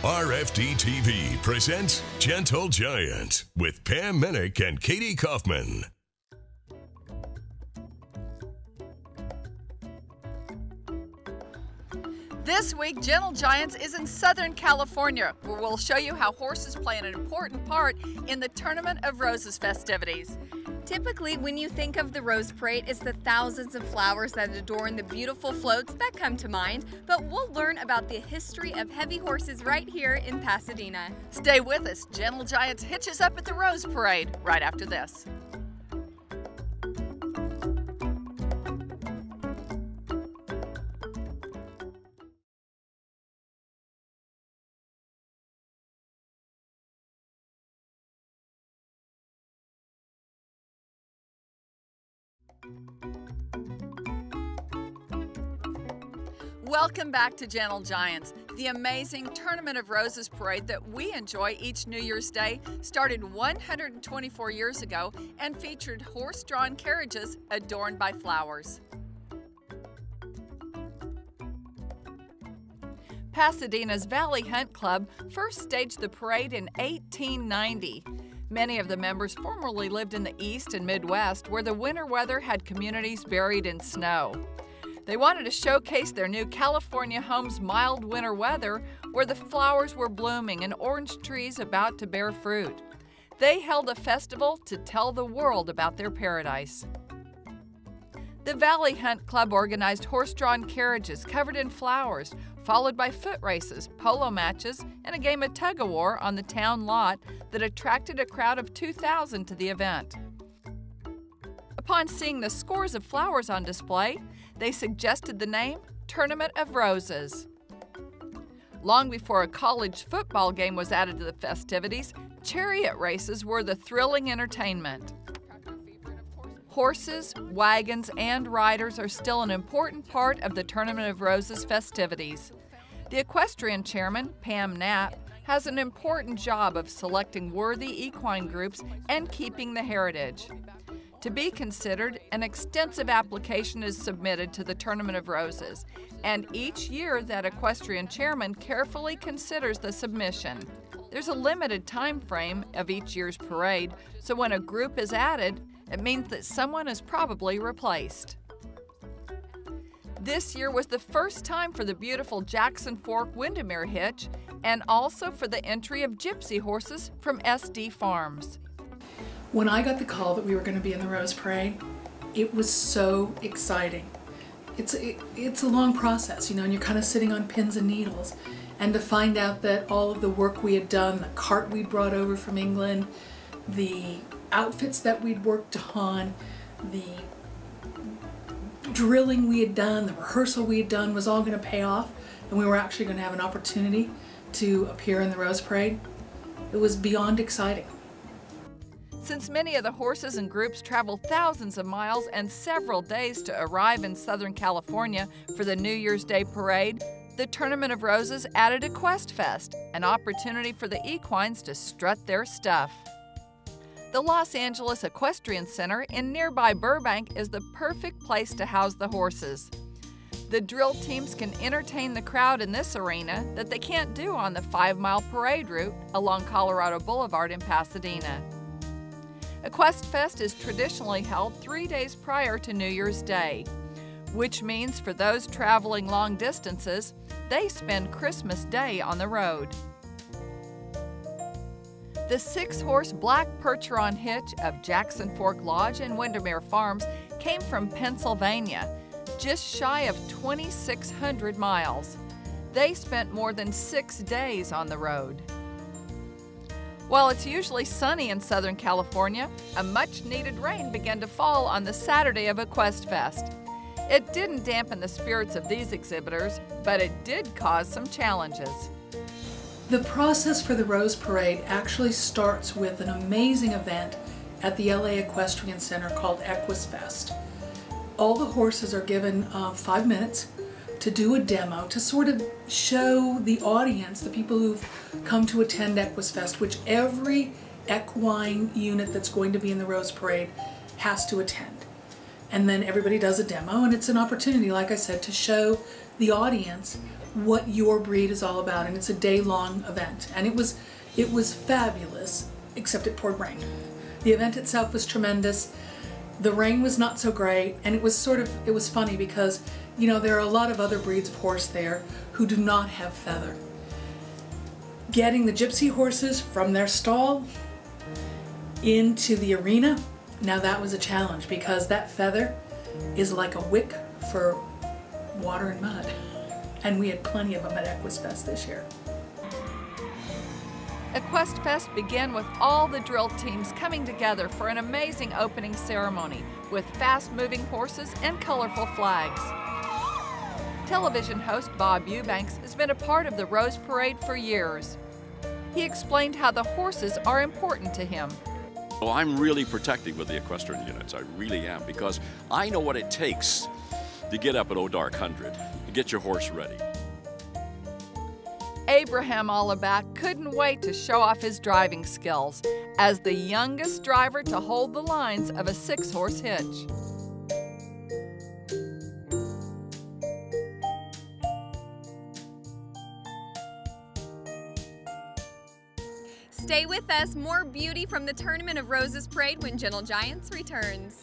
RFD-TV presents Gentle Giant with Pam Minnick and Katie Kaufman. This week, Gentle Giants is in Southern California, where we'll show you how horses play an important part in the Tournament of Roses festivities. Typically, when you think of the Rose Parade, it's the thousands of flowers that adorn the beautiful floats that come to mind, but we'll learn about the history of heavy horses right here in Pasadena. Stay with us. Gentle Giants hitches up at the Rose Parade right after this. Welcome back to Gentle Giants. The amazing Tournament of Roses parade that we enjoy each New Year's Day started 124 years ago and featured horse-drawn carriages adorned by flowers. Pasadena's Valley Hunt Club first staged the parade in 1890. Many of the members formerly lived in the East and Midwest, where the winter weather had communities buried in snow. They wanted to showcase their new California home's mild winter weather, where the flowers were blooming and orange trees about to bear fruit. They held a festival to tell the world about their paradise. The Valley Hunt Club organized horse-drawn carriages covered in flowers, followed by foot races, polo matches, and a game of tug-of-war on the town lot that attracted a crowd of 2,000 to the event. Upon seeing the scores of flowers on display, they suggested the name Tournament of Roses. Long before a college football game was added to the festivities, chariot races were the thrilling entertainment. Horses, wagons, and riders are still an important part of the Tournament of Roses festivities. The equestrian chairman, Pam Knapp, has an important job of selecting worthy equine groups and keeping the heritage. To be considered, an extensive application is submitted to the Tournament of Roses, and each year that equestrian chairman carefully considers the submission. There's a limited time frame of each year's parade, so when a group is added, it means that someone is probably replaced. This year was the first time for the beautiful Jackson Fork Windermere hitch, and also for the entry of gypsy horses from SD Farms. When I got the call that we were going to be in the Rose Parade, it was so exciting. It's a long process, and you're kind of sitting on pins and needles. And to find out that all of the work we had done, the cart we'd brought over from England, the outfits that we'd worked on, the drilling we had done, the rehearsal we had done was all going to pay off, and we were actually going to have an opportunity to appear in the Rose Parade. It was beyond exciting. Since many of the horses and groups travel thousands of miles and several days to arrive in Southern California for the New Year's Day parade, the Tournament of Roses added a Quest Fest, an opportunity for the equines to strut their stuff. The Los Angeles Equestrian Center in nearby Burbank is the perfect place to house the horses. The drill teams can entertain the crowd in this arena that they can't do on the 5-mile parade route along Colorado Boulevard in Pasadena. Equest Fest is traditionally held 3 days prior to New Year's Day, which means for those traveling long distances, they spend Christmas Day on the road. The 6-horse Black Percheron hitch of Jackson Fork Lodge and Windermere Farms came from Pennsylvania, just shy of 2,600 miles. They spent more than 6 days on the road. While it's usually sunny in Southern California, a much-needed rain began to fall on the Saturday of Equest Fest. It didn't dampen the spirits of these exhibitors, but it did cause some challenges. The process for the Rose Parade actually starts with an amazing event at the LA Equestrian Center called Equus Fest. All the horses are given 5 minutes to do a demo to sort of show the audience, the people who've come to attend Equus Fest, which every equine unit that's going to be in the Rose Parade has to attend. And then everybody does a demo, and it's an opportunity, like I said, to show the audience what your breed is all about, and it's a day-long event. And it was fabulous, except it poured rain. The event itself was tremendous. The rain was not so great, and it was funny because, you know, there are a lot of other breeds of horse there who do not have feather. Getting the gypsy horses from their stall into the arena, now that was a challenge because that feather is like a wick for water and mud. And we had plenty of them at EquusFest this year. EquusFest began with all the drill teams coming together for an amazing opening ceremony with fast-moving horses and colorful flags. Television host Bob Eubanks has been a part of the Rose Parade for years. He explained how the horses are important to him. Well, I'm really protective of the equestrian units, I really am, because I know what it takes to get up at O'Dark 100, to get your horse ready. Abraham Allaback couldn't wait to show off his driving skills as the youngest driver to hold the lines of a 6-horse hitch. Stay with us, more beauty from the Tournament of Roses Parade when Gentle Giants returns.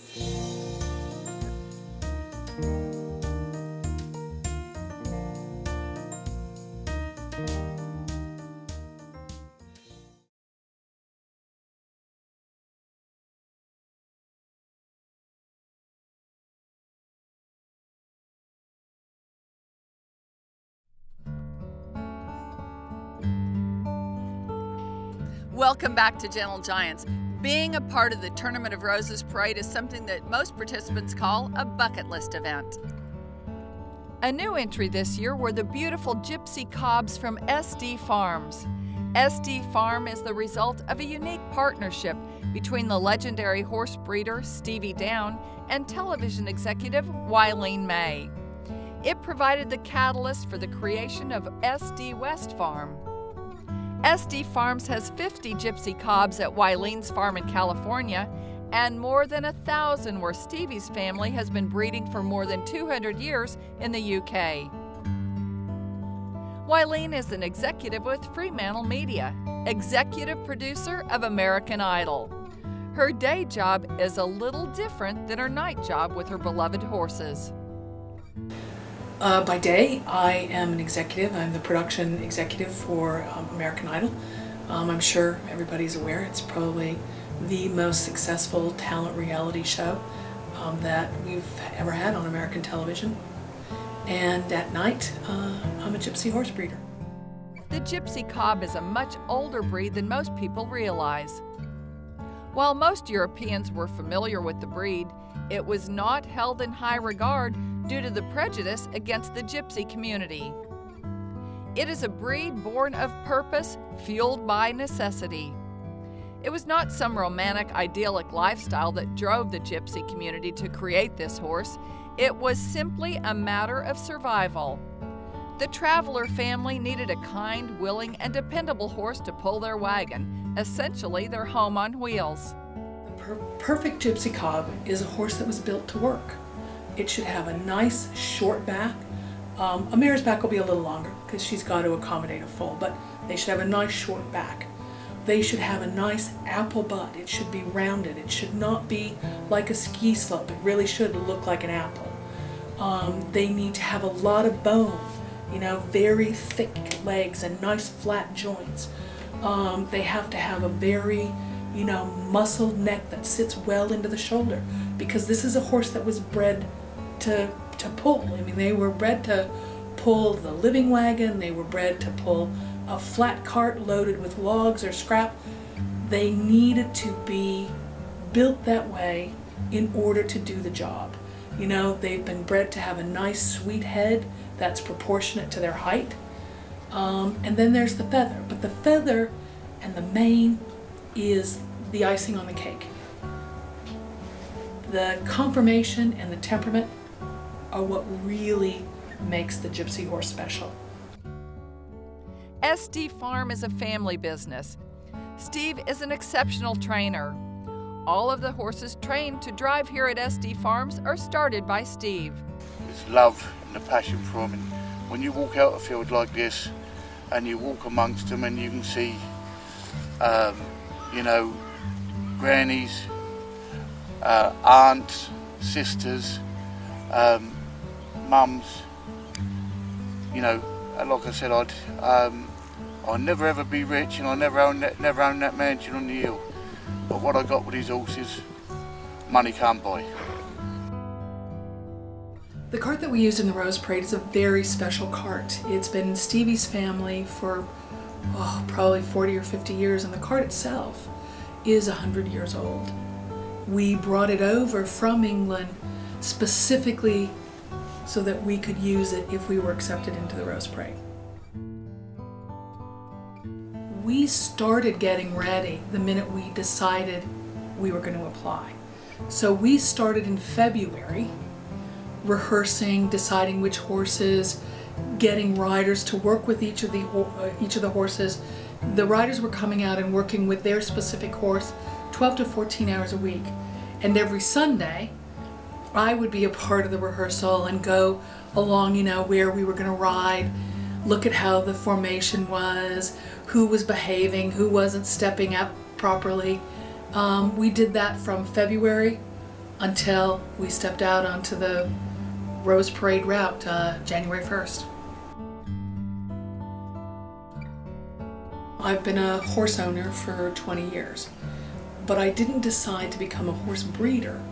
Welcome back to Gentle Giants. Being a part of the Tournament of Roses Parade is something that most participants call a bucket list event. A new entry this year were the beautiful gypsy cobs from SD Farms. SD Farm is the result of a unique partnership between the legendary horse breeder Stevie Down and television executive Wileen May. It provided the catalyst for the creation of SD West Farm. SD Farms has 50 gypsy cobs at Wileen's farm in California and more than 1,000 where Stevie's family has been breeding for more than 200 years in the UK. Wileen is an executive with Fremantle Media, executive producer of American Idol. Her day job is a little different than her night job with her beloved horses. By day, I am an executive. I'm the production executive for American Idol. I'm sure everybody's aware it's probably the most successful talent reality show that we've ever had on American television. And at night, I'm a gypsy horse breeder. The gypsy cob is a much older breed than most people realize. While most Europeans were familiar with the breed, it was not held in high regard due to the prejudice against the gypsy community. It is a breed born of purpose, fueled by necessity. It was not some romantic, idyllic lifestyle that drove the gypsy community to create this horse. It was simply a matter of survival. The traveler family needed a kind, willing, and dependable horse to pull their wagon, essentially their home on wheels. The perfect gypsy cob is a horse that was built to work. It should have a nice short back. A mare's back will be a little longer because she's got to accommodate a foal, but they should have a nice short back. They should have a nice apple butt. It should be rounded. It should not be like a ski slope. It really should look like an apple. They need to have a lot of bone, you know, very thick legs and nice flat joints. They have to have a very, you know, muscled neck that sits well into the shoulder, because this is a horse that was bred to pull. I mean, they were bred to pull the living wagon. They were bred to pull a flat cart loaded with logs or scrap. They needed to be built that way in order to do the job. You know, they've been bred to have a nice sweet head that's proportionate to their height. And then there's the feather. But the feather and the mane is the icing on the cake. The conformation and the temperament are what really makes the gypsy horse special. SD Farm is a family business. Steve is an exceptional trainer. All of the horses trained to drive here at SD Farms are started by Steve. It's love and a passion for them, and when you walk out a field like this and you walk amongst them and you can see, you know, grannies, aunts, sisters, mums, you know, like I said, I'll never ever be rich, and I'll never own that mansion on the hill. But what I got with these horses, money can't buy. The cart that we used in the Rose Parade is a very special cart. It's been in Stevie's family for probably 40 or 50 years, and the cart itself is 100 years old. We brought it over from England specifically so that we could use it if we were accepted into the Rose Parade. We started getting ready the minute we decided we were going to apply. So we started in February, rehearsing, deciding which horses, getting riders to work with each of the horses. The riders were coming out and working with their specific horse 12 to 14 hours a week. And every Sunday, I would be a part of the rehearsal and go along, you know, where we were going to ride, look at how the formation was, who was behaving, who wasn't stepping up properly. We did that from February until we stepped out onto the Rose Parade route January 1st. I've been a horse owner for 20 years, but I didn't decide to become a horse breeder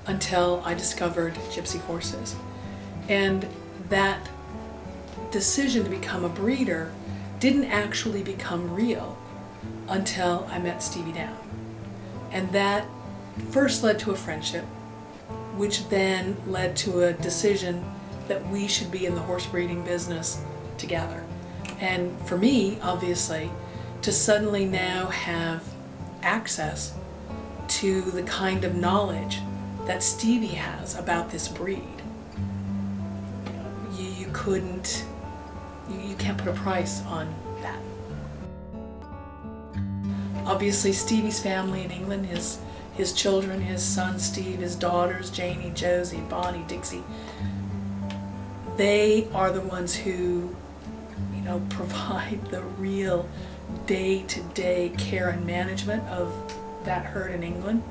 until I discovered gypsy horses. And that decision to become a breeder didn't actually become real until I met Stevie Down. And that first led to a friendship, which then led to a decision that we should be in the horse breeding business together. And for me, obviously, to suddenly now have access to the kind of knowledge that Stevie has about this breed, you can't put a price on that. Obviously, Stevie's family in England, his children, his son Steve, his daughters, Janie, Josie, Bonnie, Dixie, they are the ones who, you know, provide the real day-to-day care and management of that herd in England.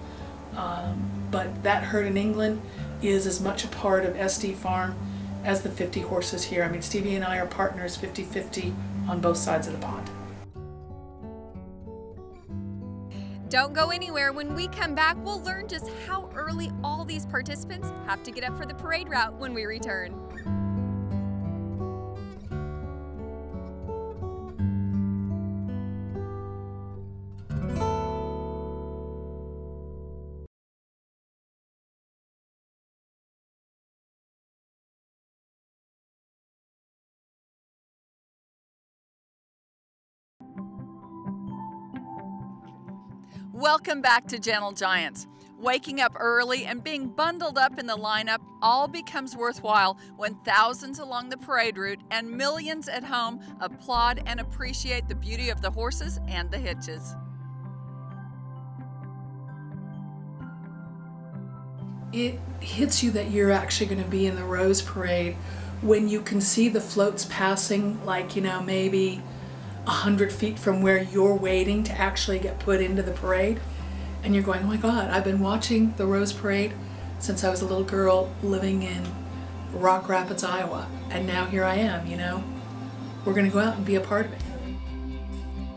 But that herd in England is as much a part of SD Farm as the 50 horses here. I mean, Stevie and I are partners 50-50 on both sides of the pond. Don't go anywhere. When we come back, we'll learn just how early all these participants have to get up for the parade route when we return. Welcome back to Gentle Giants. Waking up early and being bundled up in the lineup all becomes worthwhile when thousands along the parade route and millions at home applaud and appreciate the beauty of the horses and the hitches. It hits you that you're actually going to be in the Rose Parade when you can see the floats passing, like, you know, maybe 100 feet from where you're waiting to actually get put into the parade, and you're going, oh my God, I've been watching the Rose Parade since I was a little girl living in Rock Rapids, Iowa, and now here I am, you know. We're going to go out and be a part of it.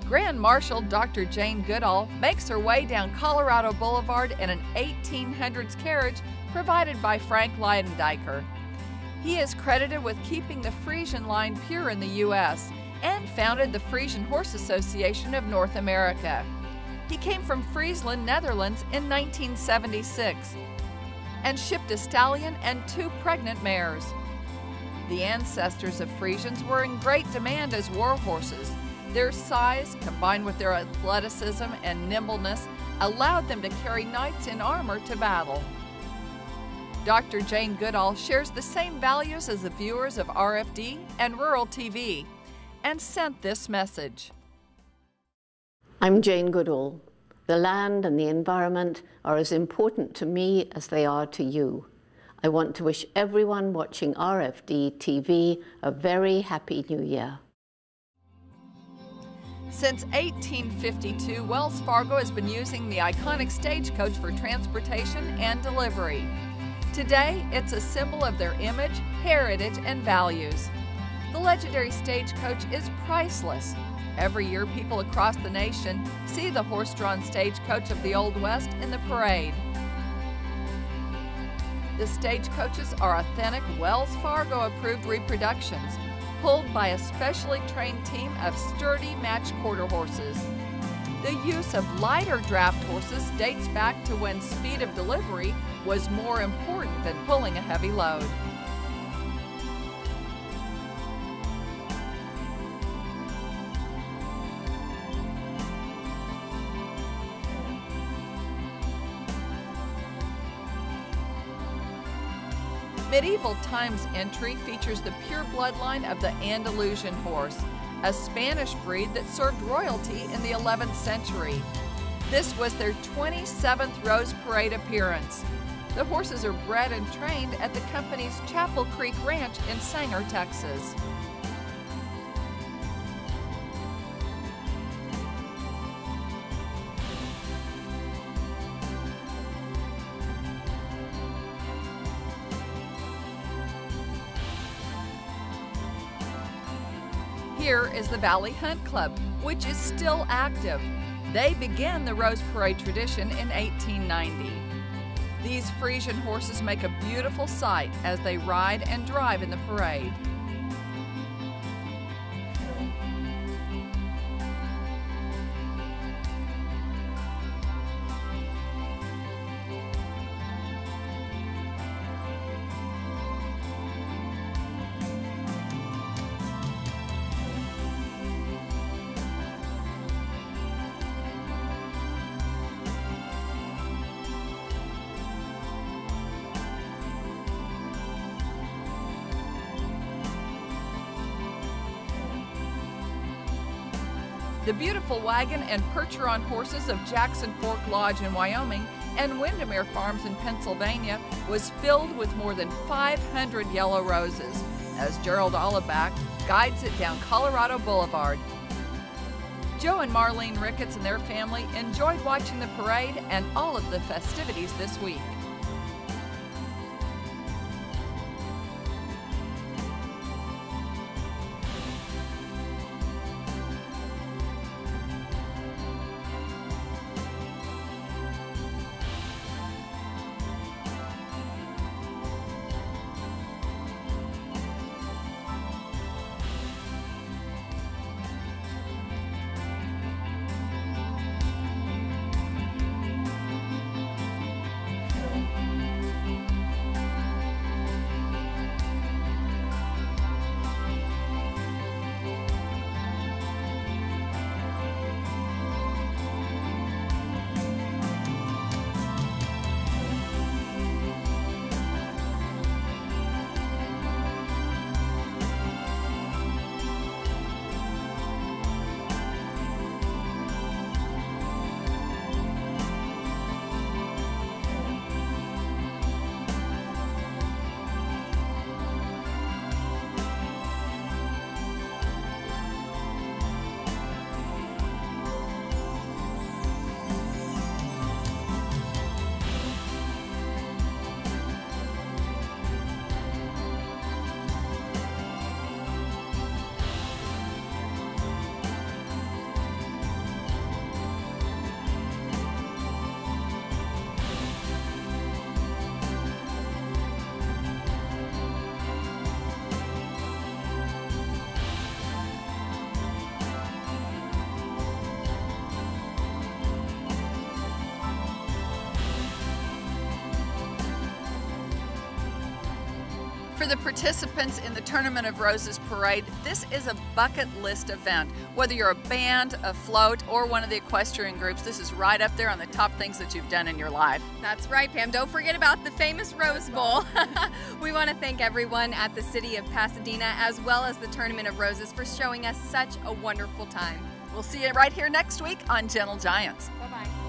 Grand Marshal Dr. Jane Goodall makes her way down Colorado Boulevard in an 1800s carriage provided by Frank Leidendiker. He is credited with keeping the Friesian line pure in the U.S. and founded the Friesian Horse Association of North America. He came from Friesland, Netherlands in 1976 and shipped a stallion and 2 pregnant mares. The ancestors of Friesians were in great demand as war horses. Their size, combined with their athleticism and nimbleness, allowed them to carry knights in armor to battle. Dr. Jane Goodall shares the same values as the viewers of RFD and Rural TV and sent this message. I'm Jane Goodall. The land and the environment are as important to me as they are to you. I want to wish everyone watching RFD-TV a very happy New Year. Since 1852, Wells Fargo has been using the iconic stagecoach for transportation and delivery. Today, it's a symbol of their image, heritage, and values. The legendary stagecoach is priceless. Every year, people across the nation see the horse-drawn stagecoach of the Old West in the parade. The stagecoaches are authentic Wells Fargo-approved reproductions, pulled by a specially trained team of sturdy match quarter horses. The use of lighter draft horses dates back to when speed of delivery was more important than pulling a heavy load. Medieval Times entry features the pure bloodline of the Andalusian horse, a Spanish breed that served royalty in the 11th century. This was their 27th Rose Parade appearance. The horses are bred and trained at the company's Chapel Creek Ranch in Sanger, Texas. Here is the Valley Hunt Club, which is still active. They began the Rose Parade tradition in 1890. These Frisian horses make a beautiful sight as they ride and drive in the parade. The beautiful wagon and Percheron horses of Jackson Fork Lodge in Wyoming and Windermere Farms in Pennsylvania was filled with more than 500 yellow roses as Gerald Oliback guides it down Colorado Boulevard. Joe and Marlene Ricketts and their family enjoyed watching the parade and all of the festivities this week. For the participants in the Tournament of Roses Parade, this is a bucket list event. Whether you're a band, a float, or one of the equestrian groups, this is right up there on the top things that you've done in your life. That's right, Pam. Don't forget about the famous Rose Bowl. We want to thank everyone at the City of Pasadena as well as the Tournament of Roses for showing us such a wonderful time. We'll see you right here next week on Gentle Giants. Bye-bye.